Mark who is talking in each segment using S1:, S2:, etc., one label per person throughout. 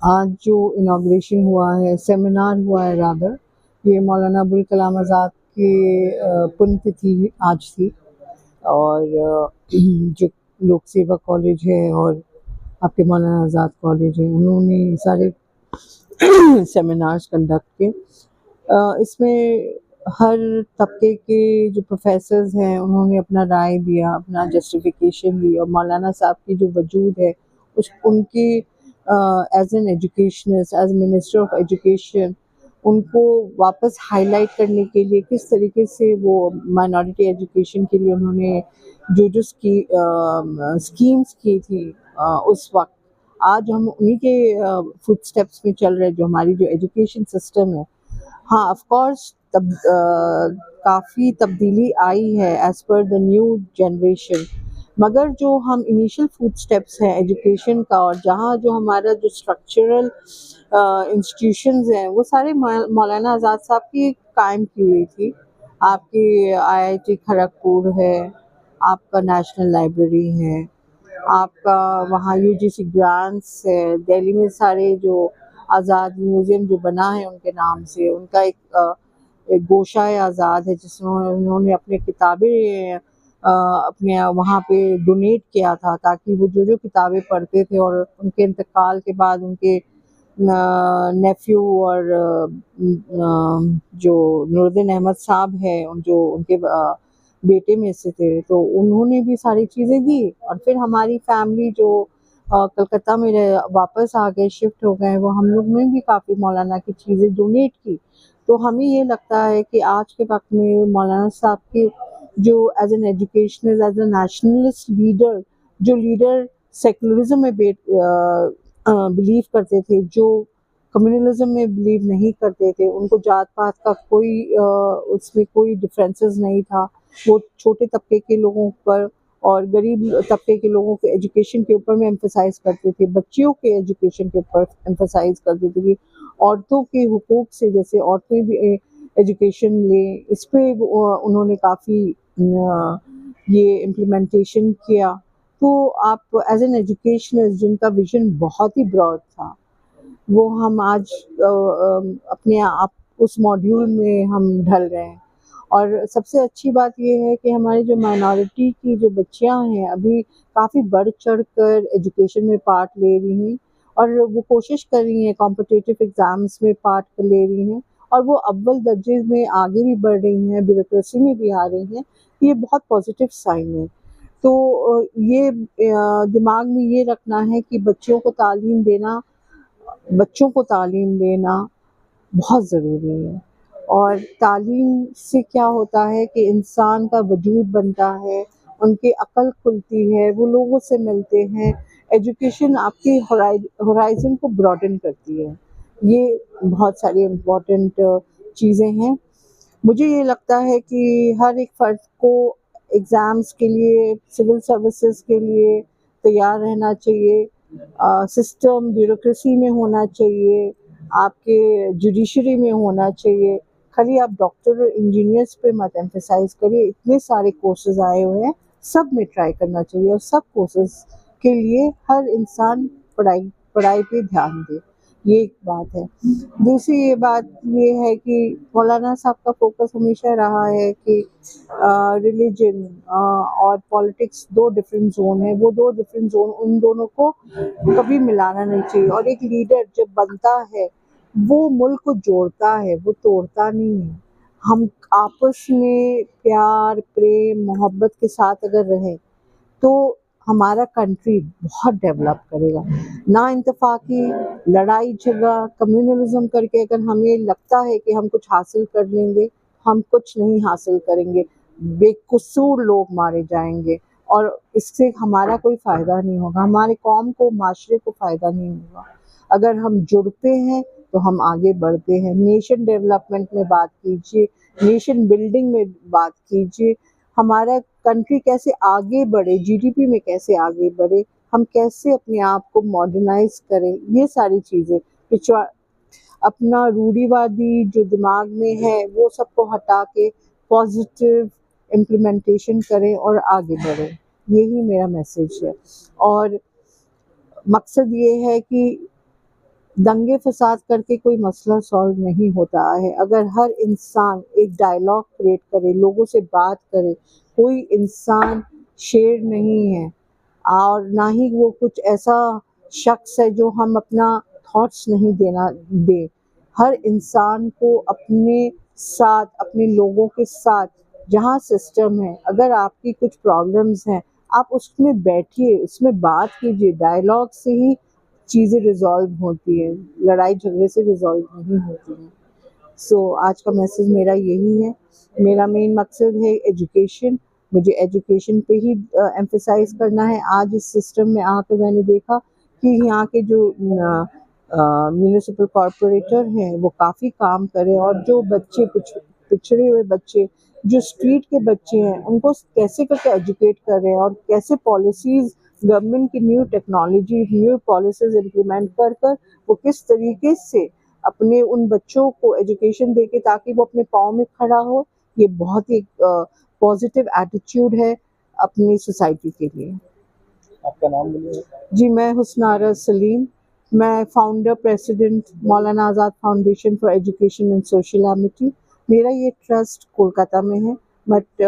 S1: आज जो इनॉग्रेशन हुआ है, सेमिनार हुआ है रादर, ये मौलाना अबुल कलाम आज़ाद की पुण्यतिथि आज थी। और जो लोक सेवा कॉलेज है और आपके मौलाना आज़ाद कॉलेज है, उन्होंने सारे सेमिनार्स कंडक्ट किए। इसमें हर तबके के जो प्रोफेसर्स हैं उन्होंने अपना राय दिया, अपना जस्टिफिकेशन दी, और मौलाना साहब की जो वजूद है उस उनकी as an educationist, as minister of education, उनको वापस हाईलाइट करने के लिए किस तरीके से वो माइनॉरिटी एजुकेशन के लिए उन्होंने जो स्कीम्स की थी उस वक्त, आज हम उन्हीं के फुटस्टेप्स में चल रहे हैं। जो हमारी जो एजुकेशन सिस्टम है, हाँ ऑफ कोर्स काफ़ी तब्दीली आई है as per the new generation, मगर जो हम इनिशियल फूड स्टेप्स हैं एजुकेशन का, और जहाँ जो हमारा जो स्ट्रक्चरल इंस्टीट्यूशंस हैं वो सारे मौलाना आज़ाद साहब की कायम की हुई थी। आपकी आईआईटी खड़गपुर है, आपका नेशनल लाइब्रेरी है, आपका वहाँ यूजीसी ग्रांट्स है, दिल्ली में सारे जो आज़ाद म्यूज़ियम जो बना है उनके नाम से, उनका एक गोशाए आज़ाद है जिसमें उन्होंने अपने किताबें अपने वहाँ पे डोनेट किया था, ताकि वो जो किताबें पढ़ते थे और उनके इंतकाल के बाद उनके नेफ्यू और जो नूरुद्दीन अहमद साहब हैं, जो उनके बेटे में से थे, तो उन्होंने भी सारी चीज़ें दी। और फिर हमारी फैमिली जो कलकत्ता में वापस आ गए, शिफ्ट हो गए, वो हम लोग ने भी काफ़ी मौलाना की चीज़ें डोनेट की। तो हमें ये लगता है कि आज के वक्त में मौलाना साहब के जो as an educational, as a nationalist leader, जो लीडर सेकुलरिज्म में बिलीव करते थे, जो कम्युनलिज्म में बिलीव नहीं करते थे, उनको जात पात का कोई उसमें कोई डिफरेंसेस नहीं था। वो छोटे तबके के लोगों पर और गरीब तबके के लोगों के एजुकेशन के ऊपर में एम्फसाइज करते थे, बच्चियों के एजुकेशन के ऊपर एम्फसाइज करते थे कि औरतों के हुकूक से जैसे औरतें भी एजुकेशन लें, इस पे उन्होंने काफ़ी ये इम्प्लीमेंटेशन किया। तो आप एज एन एजुकेशनिस्ट जिनका विजन बहुत ही ब्रॉड था, वो हम आज अपने आप उस मॉड्यूल में हम ढल रहे हैं। और सबसे अच्छी बात ये है कि हमारी जो माइनॉरिटी की जो बच्चियां हैं अभी काफ़ी बढ़ चढ़ कर एजुकेशन में पार्ट ले रही हैं, और वो कोशिश कर रही हैं, कॉम्पिटिटिव एग्ज़ाम्स में पार्ट ले रही हैं, और वो अव्वल दर्जे में आगे भी बढ़ रही हैं, ब्यूरोक्रेसी में भी आ रही हैं। ये बहुत पॉजिटिव साइन है। तो ये दिमाग में ये रखना है कि बच्चों को तालीम देना बहुत ज़रूरी है। और तालीम से क्या होता है कि इंसान का वजूद बनता है, उनकी अक्ल खुलती है, वो लोगों से मिलते हैं। एजुकेशन आपकी होराइज़न को ब्रॉडन करती है। ये बहुत सारी इम्पोर्टेंट चीज़ें हैं। मुझे ये लगता है कि हर एक फ़र्द को एग्ज़ाम्स के लिए, सिविल सर्विसेज़ के लिए तैयार रहना चाहिए। सिस्टम ब्यूरोक्रेसी में होना चाहिए, आपके जुडिशरी में होना चाहिए। खाली आप डॉक्टर और इंजीनियर्स पे मत एम्फसाइज़ करिए, इतने सारे कोर्सेज़ आए हुए हैं, सब में ट्राई करना चाहिए, और सब कोर्सेज़ के लिए हर इंसान पढ़ाई पढ़ाई पे ध्यान दे। ये एक बात है। दूसरी ये बात ये है कि मौलाना साहब का फ़ोकस हमेशा रहा है कि रिलिजन और पॉलिटिक्स 2 डिफरेंट ज़ोन हैं, वो 2 डिफरेंट ज़ोन, उन दोनों को कभी मिलाना नहीं चाहिए। और एक लीडर जब बनता है, वो मुल्क को जोड़ता है, वो तोड़ता नहीं है। हम आपस में प्यार, प्रेम, मोहब्बत के साथ अगर रहें, तो हमारा कंट्री बहुत डेवलप करेगा। नाइंतफ़ाक़ी, लड़ाई झगड़ा, कम्युनलिज़्म करके अगर हमें लगता है कि हम कुछ हासिल कर लेंगे, हम कुछ नहीं हासिल करेंगे। बेकसूर लोग मारे जाएँगे, और इससे हमारा कोई फ़ायदा नहीं होगा, हमारे कौम को, माशरे को फ़ायदा नहीं होगा। अगर हम जुड़ते हैं तो हम आगे बढ़ते हैं। नेशन डेवलपमेंट में बात कीजिए, नेशन बिल्डिंग में बात कीजिए, हमारा कंट्री कैसे आगे बढ़े, जीडीपी में कैसे आगे बढ़े, हम कैसे अपने आप को मॉडर्नाइज़ करें, ये सारी चीज़ें पिछवा अपना रूढ़िवादी जो दिमाग में है वो सबको हटा के पॉजिटिव इम्प्लीमेंटेशन करें और आगे बढ़ें। यही मेरा मैसेज है। और मकसद ये है कि दंगे फसाद करके कोई मसला सॉल्व नहीं होता है। अगर हर इंसान एक डायलॉग क्रिएट करे, लोगों से बात करे, कोई इंसान शेर नहीं है और ना ही वो कुछ ऐसा शख्स है जो हम अपना थॉट्स नहीं देना दे। हर इंसान को अपने साथ, अपने लोगों के साथ जहाँ सिस्टम है, अगर आपकी कुछ प्रॉब्लम्स हैं, आप उसमें बैठिए, उसमें बात कीजिए। डायलॉग से ही चीज़ें रिजॉल्व होती है, लड़ाई झगड़े से रिजॉल्व नहीं होती हैं। आज का मैसेज मेरा यही है। मेरा मेन मकसद है एजुकेशन। मुझे एजुकेशन पे ही एम्फसाइज करना है। आज इस सिस्टम में आकर मैंने देखा कि यहाँ के जो म्यूनिसिपल कॉरपोरेटर हैं वो काफ़ी काम करें, और जो बच्चे पिछड़े हुए बच्चे, जो स्ट्रीट के बच्चे हैं, उनको कैसे करके एजुकेट कर रहे हैं और कैसे पॉलिसीज़, गवर्नमेंट की new technology, new policies implement कर कर वो किस तरीके से अपने उन बच्चों को एजुकेशन देके ताकि वो अपने पाँव में खड़ा हो। ये बहुत ही पॉजिटिव एटीट्यूड है अपनी सोसाइटी के लिए।
S2: आपका नाम बोलिए।
S1: जी, मैं हुस्नारा सलीम, मैं founder president Maulana Azad foundation for education and social amity. मेरा ये ट्रस्ट कोलकाता में है, बट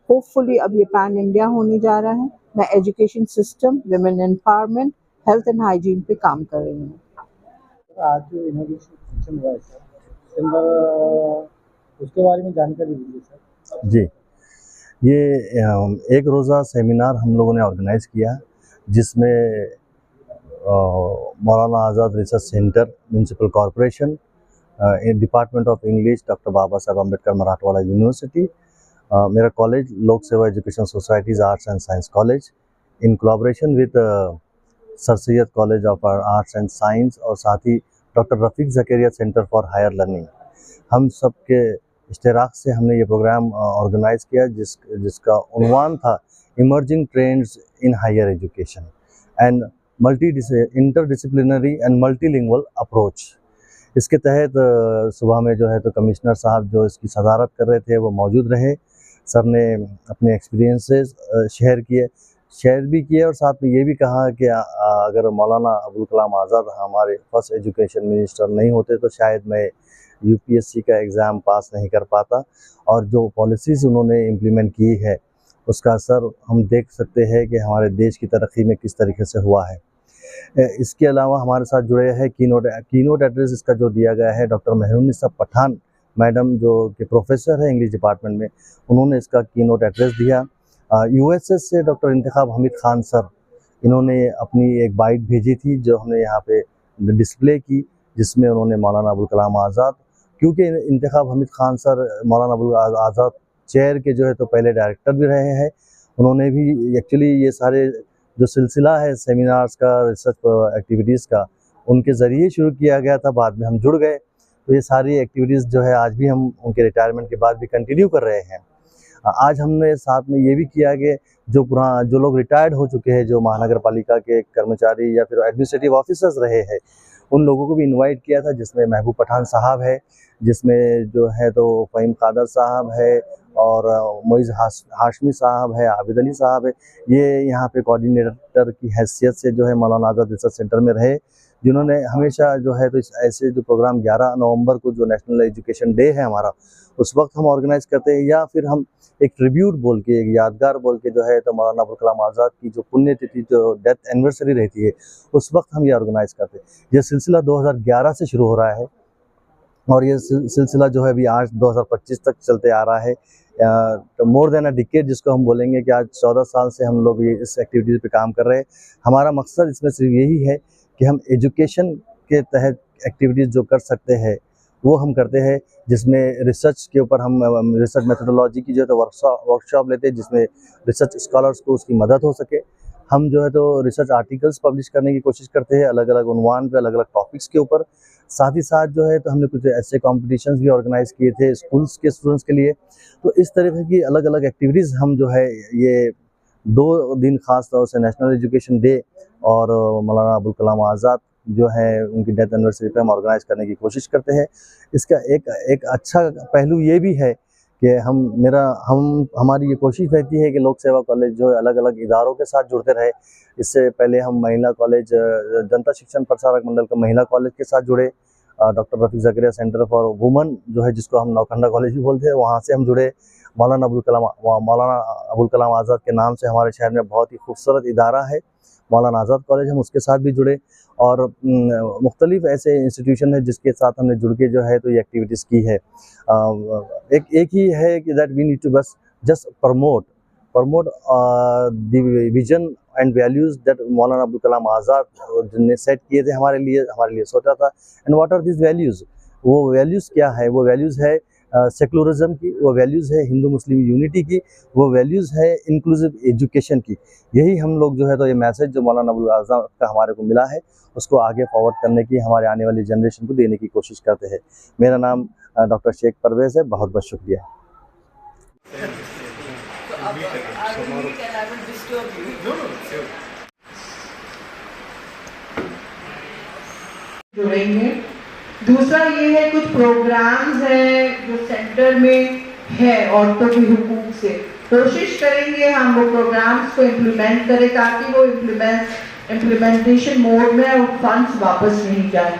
S1: होपफुली अब ये पैन इंडिया होने जा रहा है। मैं education system, women empowerment, health and hygiene पे काम कर रही हूँ।
S2: आज जो इनोवेशन फंक्शन हुआ है सर, उसके अंदर उसके बारे में जानकारी दीजिए सर।
S3: जी, ये एक रोज़ा सेमिनार हम लोगों ने ऑर्गेनाइज़ किया, जिसमें Maulana Azad research centre, municipal corporation, department of English, doctor Baba Saheb Ambedkar Marathwada university, मेरा college Lok Seva education societies arts and science college, in collaboration with sir Syed college of arts and science, और साथ ही doctor Rafiq Zakaria centre for higher learning, हम सब के इश्तिराक से हमने ये प्रोग्राम ऑर्गेनाइज़ किया, जिसका उन्वान था emerging trends in higher education and interdisciplinary and multilingual approach. इसके तहत सुबह में जो है तो कमिश्नर साहब जो इसकी सदारत कर रहे थे वो मौजूद रहे। सर ने अपने एक्सपीरियंसेस शेयर भी किए, और साथ में ये भी कहा कि अगर मौलाना अबुल कलाम आज़ाद हमारे फर्स्ट एजुकेशन मिनिस्टर नहीं होते तो शायद मैं यूपीएससी का एग्ज़ाम पास नहीं कर पाता, और जो पॉलिसीज़ उन्होंने इम्प्लीमेंट की है उसका असर हम देख सकते हैं कि हमारे देश की तरक्की में किस तरीके से हुआ है। इसके अलावा हमारे साथ जुड़े हैं कीनोट एड्रेस इसका जो दिया गया है डॉक्टर मेहरुन्निसा पठान मैडम, जो कि प्रोफेसर है इंग्लिश डिपार्टमेंट में, उन्होंने इसका कीनोट एड्रेस दिया। यूएसएस से डॉक्टर इंतखाब हमीद खान सर, इन्होंने अपनी एक बाइट भेजी थी जो हमने यहाँ पे डिस्प्ले की, जिसमें उन्होंने मौलाना अबुल कलाम आज़ाद, क्योंकि इंतखाब हमीद खान सर मौलाना अबुल आज़ाद चेयर के जो है तो पहले डायरेक्टर भी रहे हैं, उन्होंने भी एक्चुअली ये सारे जो सिलसिला है सेमिनार्स का, रिसर्च एक्टिविटीज़ का, उनके ज़रिए शुरू किया गया था, बाद में हम जुड़ गए। तो ये सारी एक्टिविटीज़ जो है आज भी हम उनके रिटायरमेंट के बाद भी कंटिन्यू कर रहे हैं। आज हमने साथ में ये भी किया कि जो लोग रिटायर्ड हो चुके हैं, जो महानगर पालिका के कर्मचारी या फिर एडमिनिस्ट्रेटिव ऑफिसर्स रहे हैं, उन लोगों को भी इनवाइट किया था, जिसमें महबूब पठान साहब है, जिसमें जो है तो फ़हीम कादर साहब है, और मोइज़ हाशमी साहब है, आबिद अली साहब है। ये यहाँ पे कोऑर्डिनेटर की हैसियत से जो है मौलाना आज़ाद रिसर्च सेंटर में रहे, जिन्होंने हमेशा जो है तो ऐसे जो प्रोग्राम 11 नवंबर को जो नेशनल एजुकेशन डे है हमारा, उस वक्त हम ऑर्गेनाइज़ करते हैं, या फिर हम एक ट्रिब्यूट बोल के, एक यादगार बोल के जो है तो मौलाना अबुल कलाम आज़ाद की जो पुण्यतिथि, जो डेथ एनिवर्सरी रहती है, उस वक्त हम ये ऑर्गेनाइज़ करते हैं। ये सिलसिला 2011 से शुरू हो रहा है, और ये सिलसिला जो है अभी आज 2025 तक चलते आ रहा है। तो मोर देन अ डिकेड जिसको हम बोलेंगे कि आज 14 साल से हम लोग ये इस एक्टिविटीज़ पे काम कर रहे हैं। हमारा मकसद इसमें सिर्फ यही है कि हम एजुकेशन के तहत एक्टिविटीज़ जो कर सकते हैं वो हम करते हैं, जिसमें रिसर्च के ऊपर हम रिसर्च मेथोडोलॉजी की जो है तो वर्कशॉप लेते हैं, जिसमें रिसर्च स्कॉलर्स को उसकी मदद हो सके। हम जो है तो रिसर्च आर्टिकल्स पब्लिश करने की कोशिश करते हैं, अलग अलग उन्वान पे, अलग अलग टॉपिक्स के ऊपर। साथ ही साथ जो है तो हमने कुछ ऐसे कॉम्पिटिशन्स भी ऑर्गेनाइज़ किए थे स्कूल्स के स्टूडेंट्स के लिए। तो इस तरह की अलग अलग एक्टिविटीज़ हम जो है ये 2 दिन ख़ास तौर से नेशनल एजुकेशन डे और मौलाना अबुल कलाम आज़ाद जो है उनकी डेथ एनिवर्सरी पे हम ऑर्गेनाइज़ करने की कोशिश करते हैं। इसका एक अच्छा पहलू ये भी है कि हमारी ये कोशिश रहती है कि लोक सेवा कॉलेज जो है अलग अलग इदारों के साथ जुड़ते रहे। इससे पहले हम महिला कॉलेज जनता शिक्षण प्रसारक मंडल का महिला कॉलेज के साथ जुड़े, doctor Rafiq Zakaria centre for women जो है जिसको हम नौखंडा कॉलेज भी बोलते हैं, वहाँ से हम जुड़े। मौलाना अबुल कलाम आज़ाद के नाम से हमारे शहर में बहुत ही खूबसूरत इदारा है मौलाना आज़ाद कॉलेज, हम उसके साथ भी जुड़े। और मुख्तलिफ ऐसे इंस्टीट्यूशन है जिसके साथ हमने जुड़ के जो है तो ये एक्टिविटीज़ की है। एक ही है कि दैट वी नीड टू बस just promote the vision and values that Maulana Abul Kalam Azad ने सेट किए थे हमारे लिए सोचा था। And what are this values? वो वैल्यूज़ क्या है? वो वैल्यूज़ है सेकुलरिज्म की, वो वैल्यूज़ है हिंदू मुस्लिम यूनिटी की, वो वैल्यूज़ है इंक्लूसिव एजुकेशन की। यही हम लोग जो है तो ये मैसेज जो मौलाना अबुल आज़ाद का हमारे को मिला है उसको आगे फॉरवर्ड करने की, हमारे आने वाली जनरेशन को देने की कोशिश करते हैं। मेरा नाम डॉक्टर शेख परवेज़ है। बहुत बहुत शुक्रिया।
S4: जुड़ेंगे। दूसरा ये है कुछ प्रोग्राम्स हैं जो सेंटर में है औरतों के हुकूक से, कोशिश करेंगे हम वो प्रोग्राम्स को इम्प्लीमेंट करें ताकि वो इम्प्लीमेंटेशन मोड में और फंड्स वापस नहीं जाए।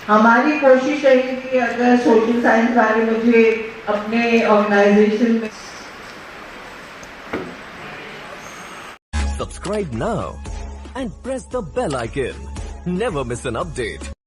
S4: हमारी कोशिश रहेगी कि अगर सोशल साइंस वाले मुझे अपने ऑर्गेनाइजेशन में
S5: Subscribe now and press the bell icon. Never miss an update.